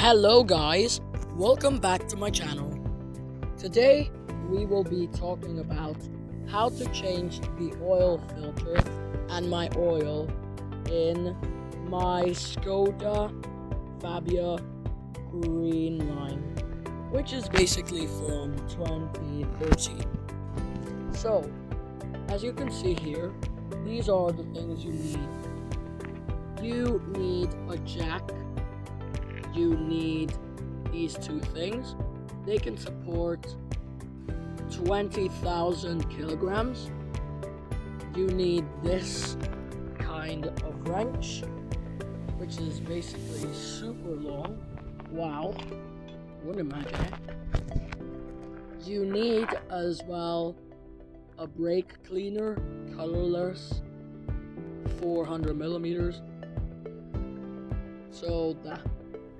Hello guys, welcome back to my channel. Today we will be talking about how to change the oil filter and my oil in my Skoda Fabia Greenline, which is basically from 2013. So, as you can see here, these are the things you need. You need a jack. You need these two things. They can support 20,000 kilograms. You need this kind of wrench, which is basically super long. Wow, wouldn't imagine it. You need as well a brake cleaner, colorless, 400 millimeters. So that.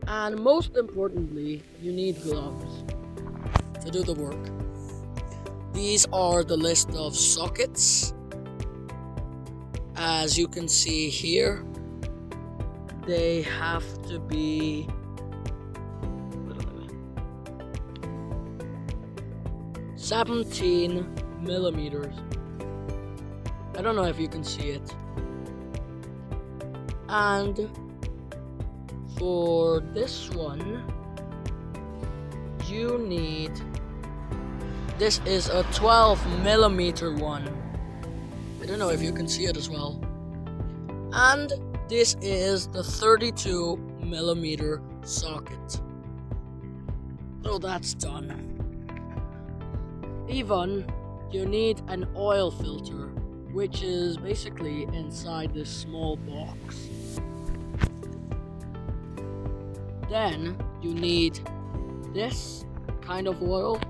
And most importantly, you need gloves to do the work. These are the list of sockets. As you can see here, they have to be 17 millimeters. I don't know if you can see it. And for this one, you need, this is a 12 millimeter one. I don't know if you can see it as well. And this is the 32 millimeter socket. So that's done. Even you need an oil filter, which is basically inside this small box. Then you need this kind of oil,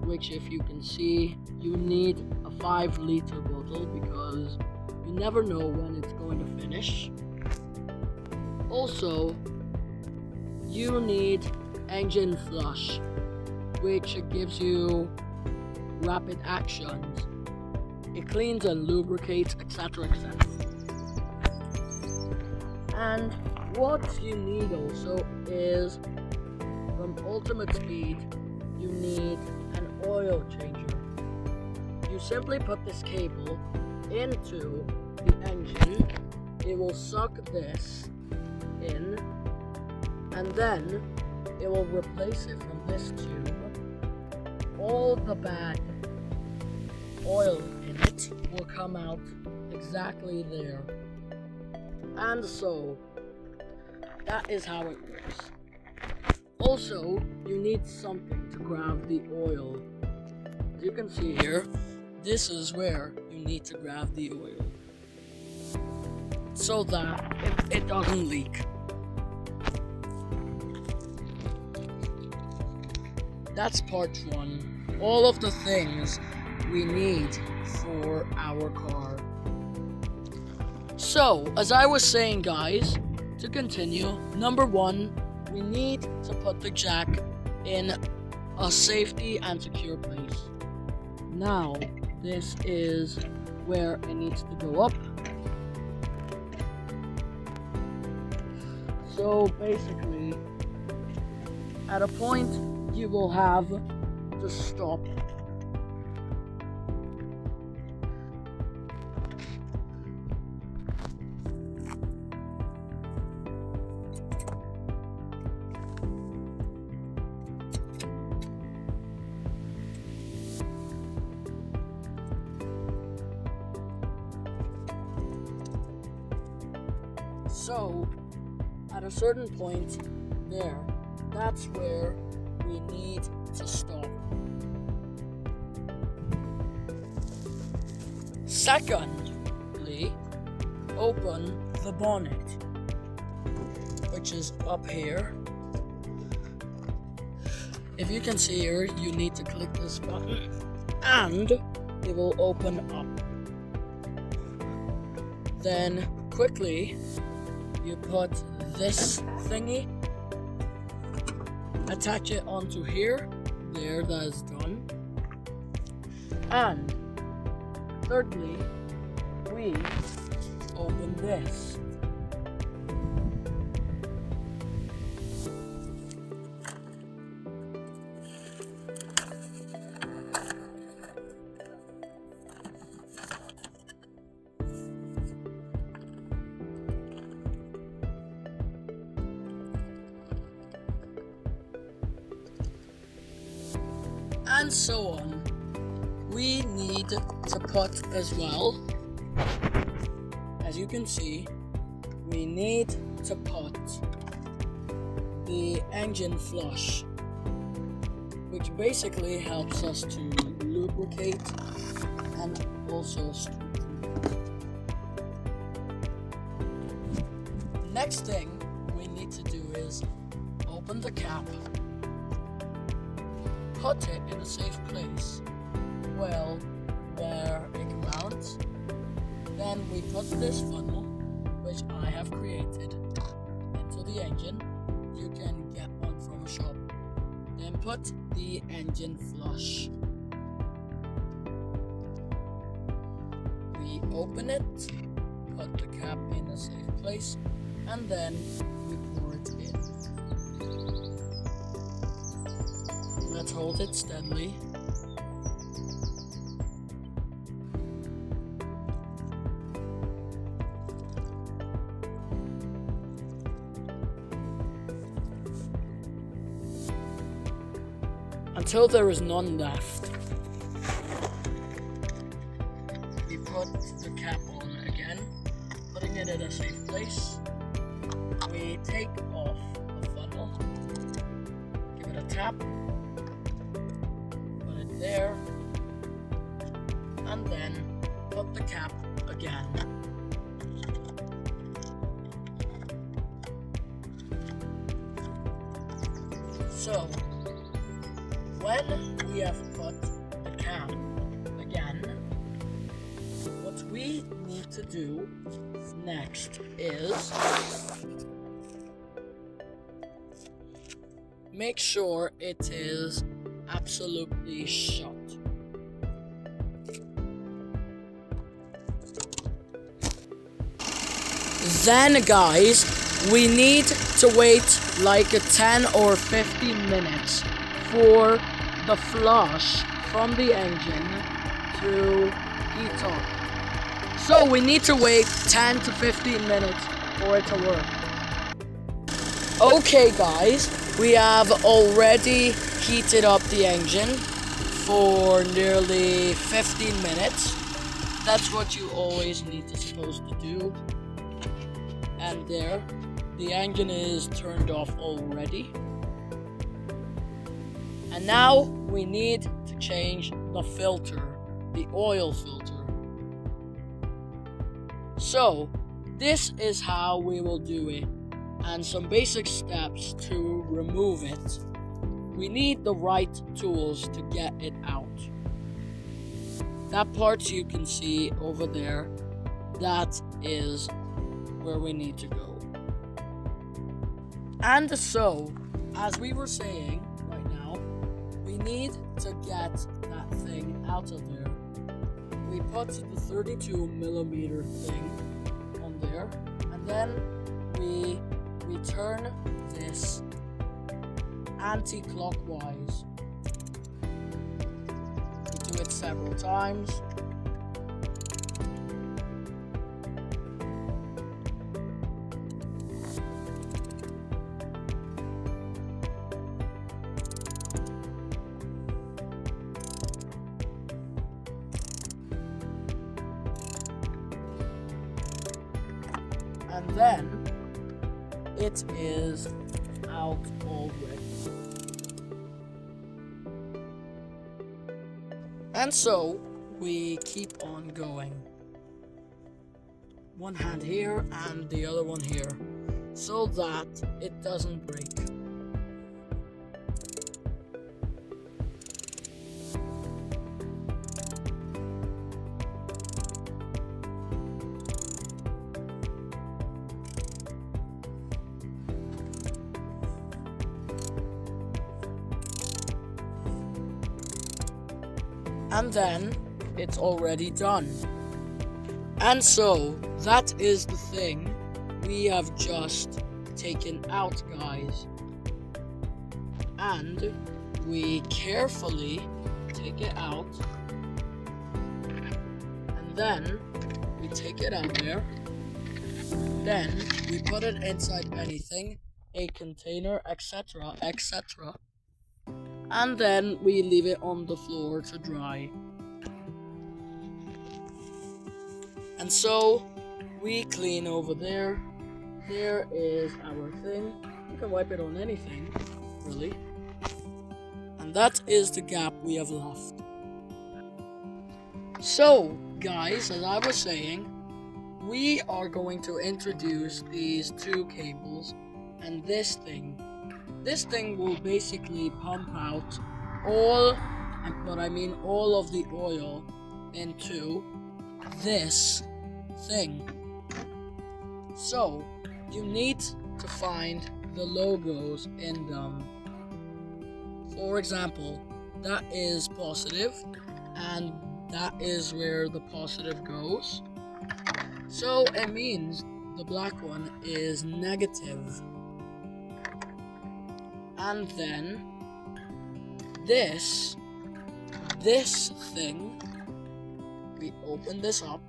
which, if you can see, you need a 5-liter bottle because you never know when it's going to finish. Also, you need engine flush, which gives you rapid actions. It cleans and lubricates, etc., etc. And what you need also is, from ultimate speed, you need an oil changer. You simply put this cable into the engine, it will suck this in, and then it will replace it from this tube. All the bad oil in it will come out exactly there. And so, that is how it works. Also, you need something to grab the oil. As you can see here, this is where you need to grab the oil, so that it doesn't leak. That's part one. All of the things we need for our car. So, as I was saying, guys, to continue, number one, we need to put the jack in a safety and secure place. Now, this is where it needs to go up. So basically, at a point, you will have to stop. So, at a certain point there, that's where we need to stop. Secondly, open the bonnet, which is up here. If you can see here, you need to click this button, and it will open up. Then, quickly, you put this thingy, attach it onto here. There, that is done. And thirdly, we open this. and so on. We need to put as well, as you can see, we need to put the engine flush, which basically helps us to lubricate and also strengthen. Next thing we need to do is open the cap, put it in a safe place, well, where it can mount. Then we put this funnel, which I have created, into the engine. You can get one from a shop. Then put the engine flush. We open it, put the cap in a safe place, and then we pour it in. Let's hold it steadily. Until there is none left. We put the cap on again, putting it in a safe place. We take off the funnel, give it a tap, put it there, and then put the cap again. So, when we have put the cap again, what we need to do next is make sure it is absolutely shut. Then guys, we need to wait like 10 or 15 minutes for the flush from the engine to heat up. So we need to wait 10 to 15 minutes for it to work. Okay guys, we have already heated up the engine for nearly 15 minutes. That's what you always need to supposed to do. And there, the engine is turned off already. And now we need to change the filter, the oil filter. So, this is how we will do it, and some basic steps to remove it. We need the right tools to get it out. That part you can see over there, that is where we need to go. And so, as we were saying right now, we need to get that thing out of there. We put the 32mm thing on there, and then we turn this anti-clockwise. We do it several times. And then it is out already. And so we keep on going. One hand here and the other one here, so that it doesn't break. And then it's already done. And so that is the thing we have just taken out, guys. And we carefully take it out, and then we take it out there. Then we put it inside anything, a container, etc., etc. and then we leave it on the floor to dry. And so we clean over there. There is our thing. You can wipe it on anything, really. And that is the gap we have left. So, guys, as I was saying, we are going to introduce these two cables and this thing. This thing will basically pump out all of the oil into this thing. So, you need to find the logos in them. For example, that is positive, and that is where the positive goes. So it means the black one is negative. And then this thing, we open this up.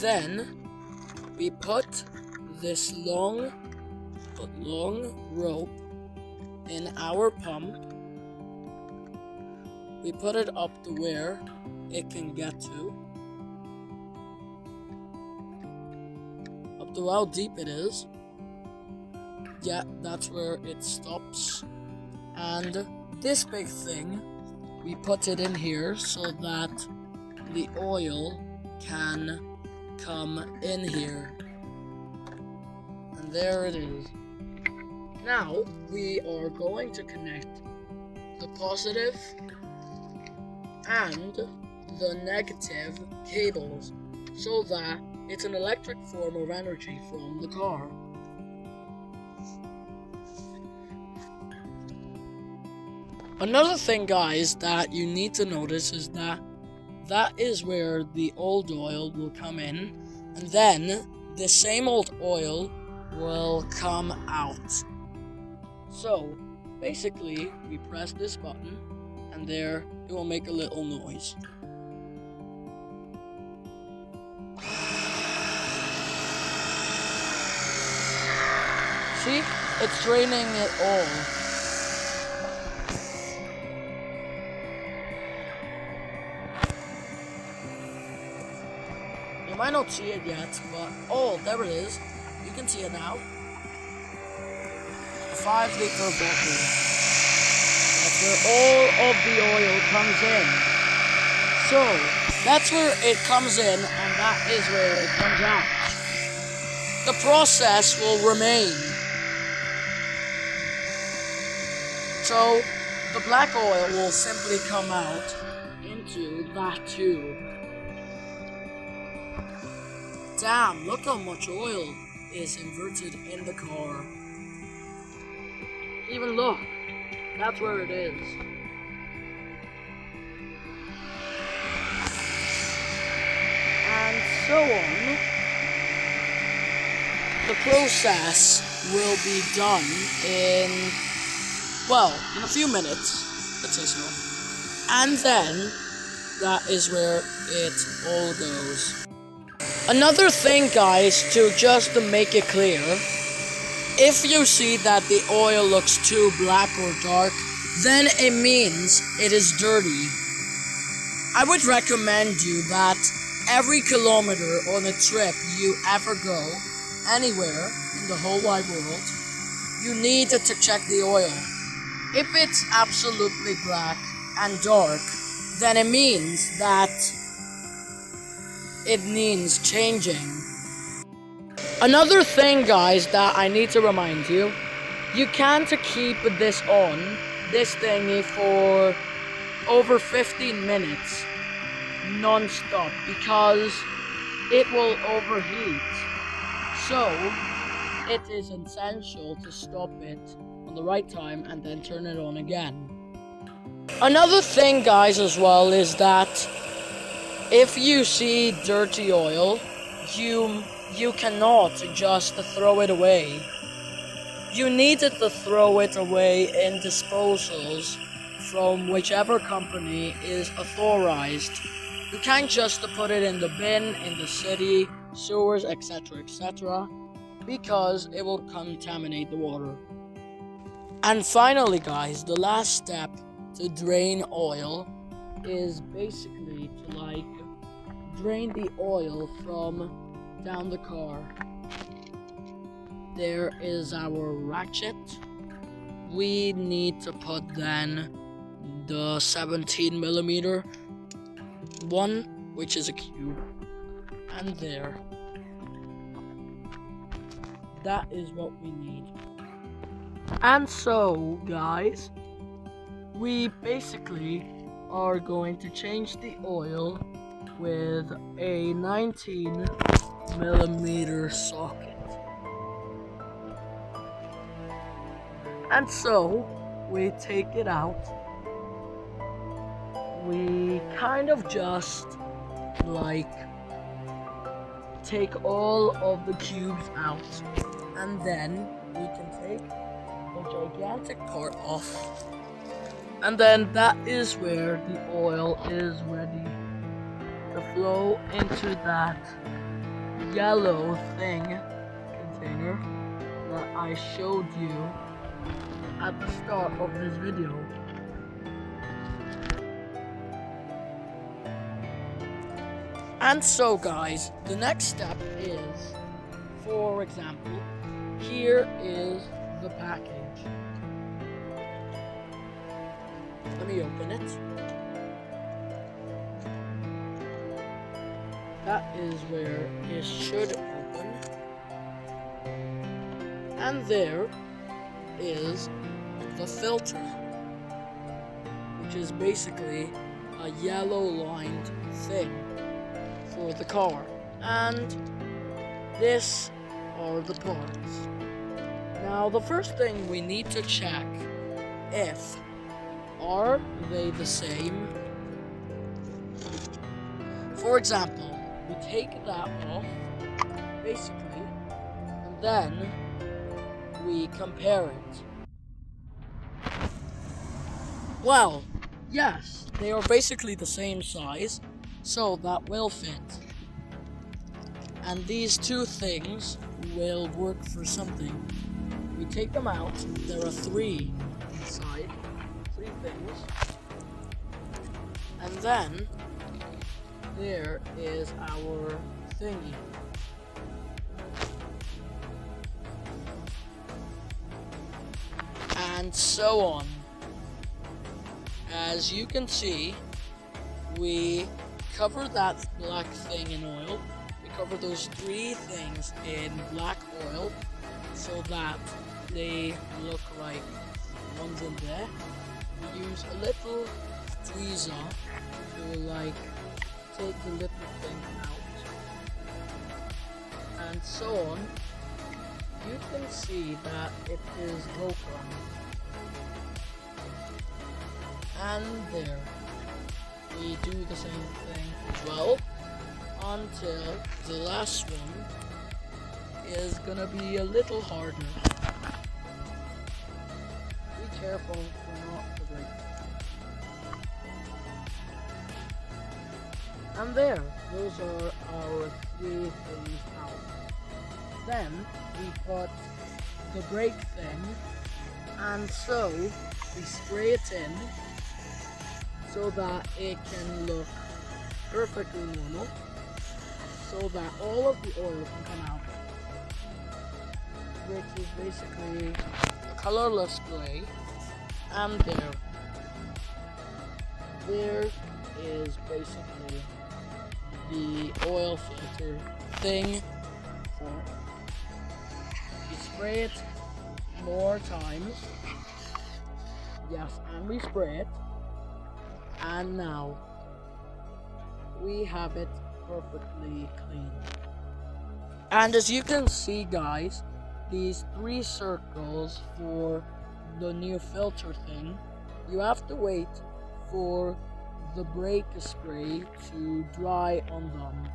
Then we put this long rope in our pump. We put it up to where it can get to. Up to how deep it is. Yeah, that's where it stops. And this big thing, we put it in here so that the oil can come in here. And there it is. Now we are going to connect the positive and the negative cables so that it's an electric form of energy from the car. Another thing, guys, that you need to notice is that is where the old oil will come in, and then the same old oil will come out. So basically we press this button and there it will make a little noise. See? It's draining it all. You might not see it yet, but oh, there it is. You can see it now. A 5-liter bottle. That's where all of the oil comes in. So, that's where it comes in, and that is where it comes out. The process will remain. So, the black oil will simply come out into that tube. Damn, look how much oil is inverted in the car. Even look, that's where it is. And so on. The process will be done in a few minutes, let's say so. And then, that is where it all goes. Another thing, guys, to make it clear, if you see that the oil looks too black or dark, then it means it is dirty. I would recommend you that every kilometer on a trip you ever go, anywhere in the whole wide world, you need to check the oil. If it's absolutely black and dark, then it means that it needs changing. Another thing, guys, that I need to remind you, you can't keep this thingy for over 15 minutes non-stop because it will overheat. So it is essential to stop it on the right time and then turn it on again. Another thing, guys, as well, is that if you see dirty oil, you cannot just throw it away. You need to throw it away in disposals from whichever company is authorized. You can't just put it in the bin, in the city, sewers, etc., etc. because it will contaminate the water. And finally, guys, the last step to drain oil is basically to drain the oil from down the car. There is our ratchet. We need to put then the 17mm one, which is a cube, and there. That is what we need. And so, guys, we basically are going to change the oil with a 19mm socket. And so, we take it out. We kind of just take all of the cubes out, and then we can take the gigantic part off, and then that is where the oil is ready to flow into that yellow container that I showed you at the start of this video. And so, guys, the next step is, for example, here is the package. Let me open it. That is where it should open. And there is the filter, which is basically a yellow lined thing for the car. And this are the parts. Now, the first thing we need to check if are they the same. For example, we take that off, basically, and then we compare it. Well, yes, they are basically the same size, so that will fit. And these two things will work for something. We take them out, there are three inside, three things. And then there is our thingy. And so on. As you can see, we cover that black thing in oil. We cover those three things in black oil so that they look like ones in there. We use a little tweezer to take the little thing out. And so on. You can see that it is broken. And there. We do the same thing as well until the last one is gonna be a little harder. Be careful for not to break. And there, those are our three things out. Then we put the brake thing, and so we spray it in so that it can look perfectly normal, so that all of the oil can come out, which is basically a colorless gray. And there is basically the oil filter thing for it. We spray it more times, yes, and we spray it. And now we have it perfectly clean. And as you can see, guys, these three circles for the new filter thing, you have to wait for the brake spray to dry on them.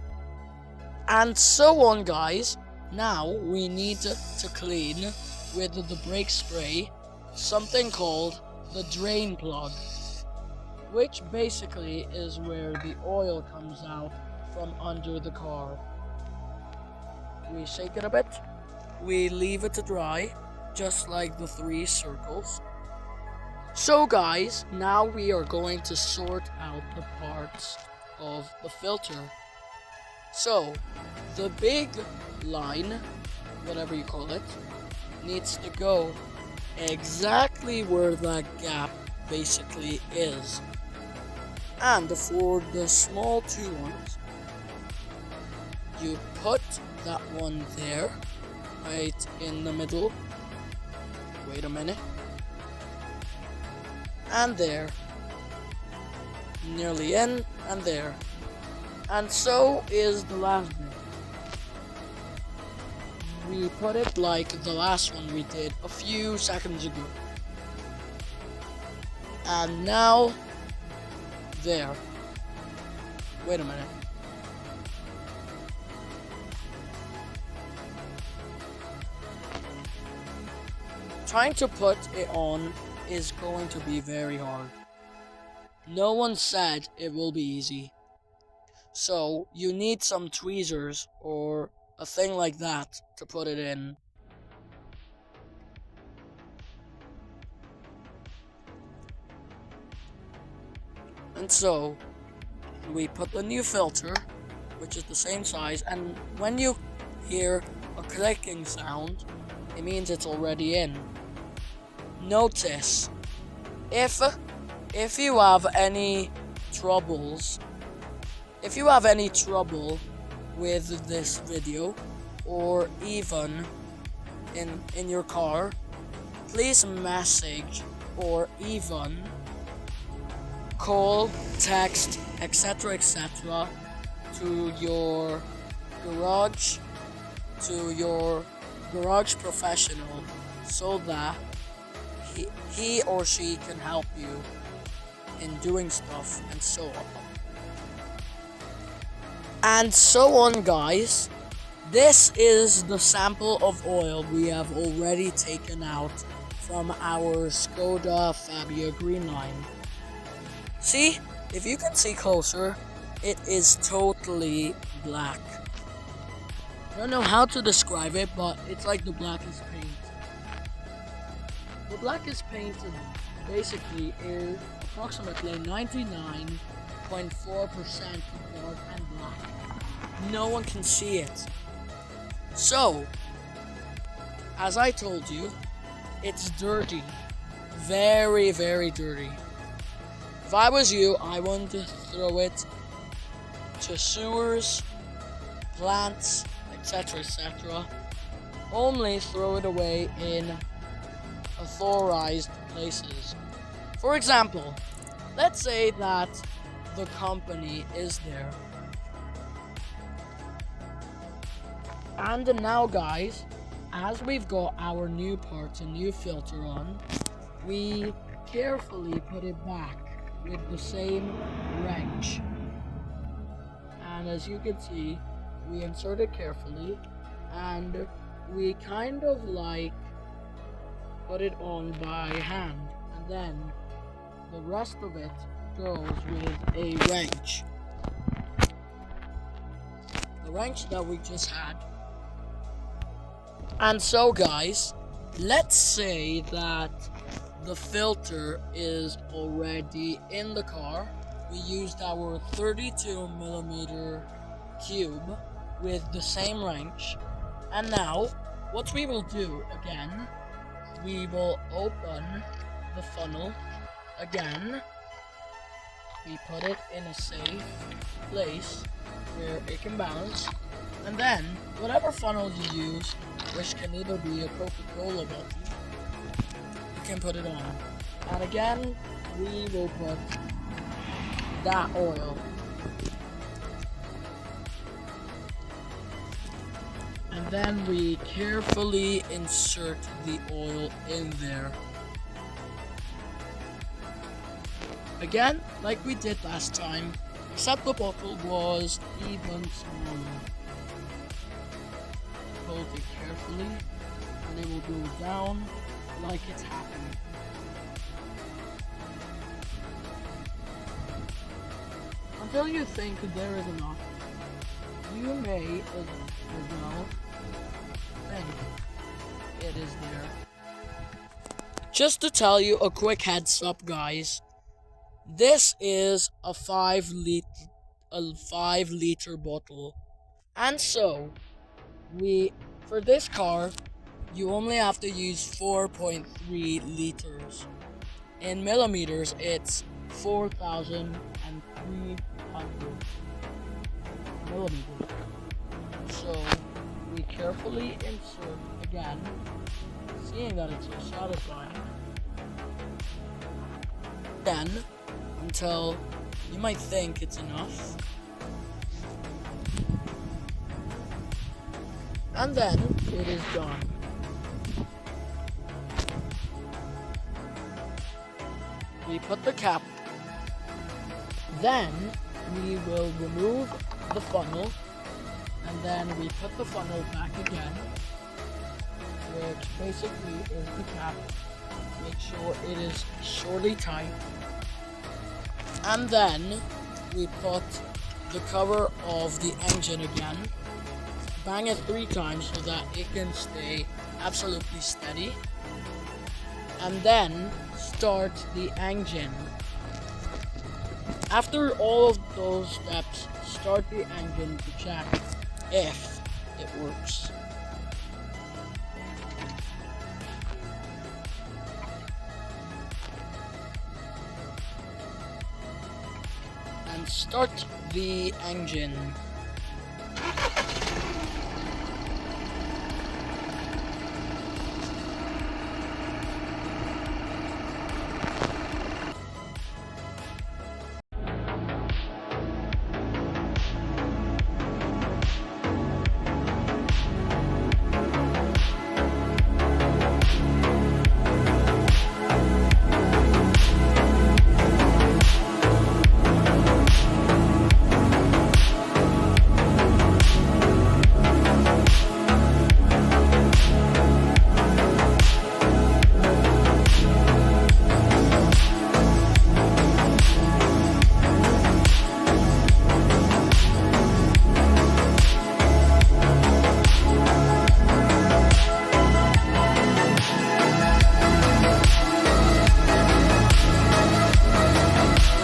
And so on, guys. Now we need to clean with the brake spray something called the drain plug, which basically is where the oil comes out from under the car. We shake it a bit, we leave it to dry, just like the 3 circles. So guys, now we are going to sort out the parts of the filter. So, the big line, whatever you call it, needs to go exactly where that gap basically is. And for the small 2 ones, you put that one there, right in the middle. Wait a minute. And there. Nearly in, and there. And so is the last bit. We put it like the last one we did a few seconds ago. And now, there. Wait a minute. Trying to put it on is going to be very hard. No one said it will be easy. So, you need some tweezers or a thing like that to put it in. And so, we put the new filter, which is the same size, and when you hear a clicking sound, it means it's already in. Notice, if you have any trouble with this video, or even in your car, please message or even call, text, etc. to your garage professional so that he or she can help you in doing stuff and so on. And so on, guys. This is the sample of oil we have already taken out from our Skoda Fabia Greenline. See, if you can see closer, it is totally black. I don't know how to describe it, but it's like the blackest paint. The blackest paint basically is approximately 99.4% dark and black. No one can see it. So, as I told you, it's dirty. Very, very dirty. If I was you, I wouldn't throw it to sewers, plants, etc. Only throw it away in authorized places. For example, let's say that the company is there. And now, guys, as we've got our new parts and new filter on, we carefully put it back with the same wrench. And as you can see, we insert it carefully and we kind of like put it on by hand, and then the rest of it goes with a wrench. The wrench that we just had. And so, guys, let's say that the filter is already in the car. We used our 32mm cube with the same wrench. And now, what we will do again, we will open the funnel again. We put it in a safe place where it can balance. And then, whatever funnel you use, which can either be a Coca-Cola bottle, you can put it on. And again, we will put that oil. And then we carefully insert the oil in there. Again, like we did last time, except the bottle was even smaller. Hold it carefully, and it will go down like it's happening. Until you think there is enough, you may as well think it is there. Just to tell you a quick heads up, guys. This is a 5 liter bottle. And so, for this car, you only have to use 4.3 liters. In millimeters, it's 4,300 millimeters. So, we carefully insert again, seeing that it's so satisfying. Then, until you might think it's enough. And then, it is done. We put the cap. Then, we will remove the funnel. And then we put the funnel back again. Which basically is the cap. Make sure it is surely tight. And then, we put the cover of the engine again. Bang it 3 times so that it can stay absolutely steady. And then start the engine. After all of those steps, start the engine to check if it works. And start the engine.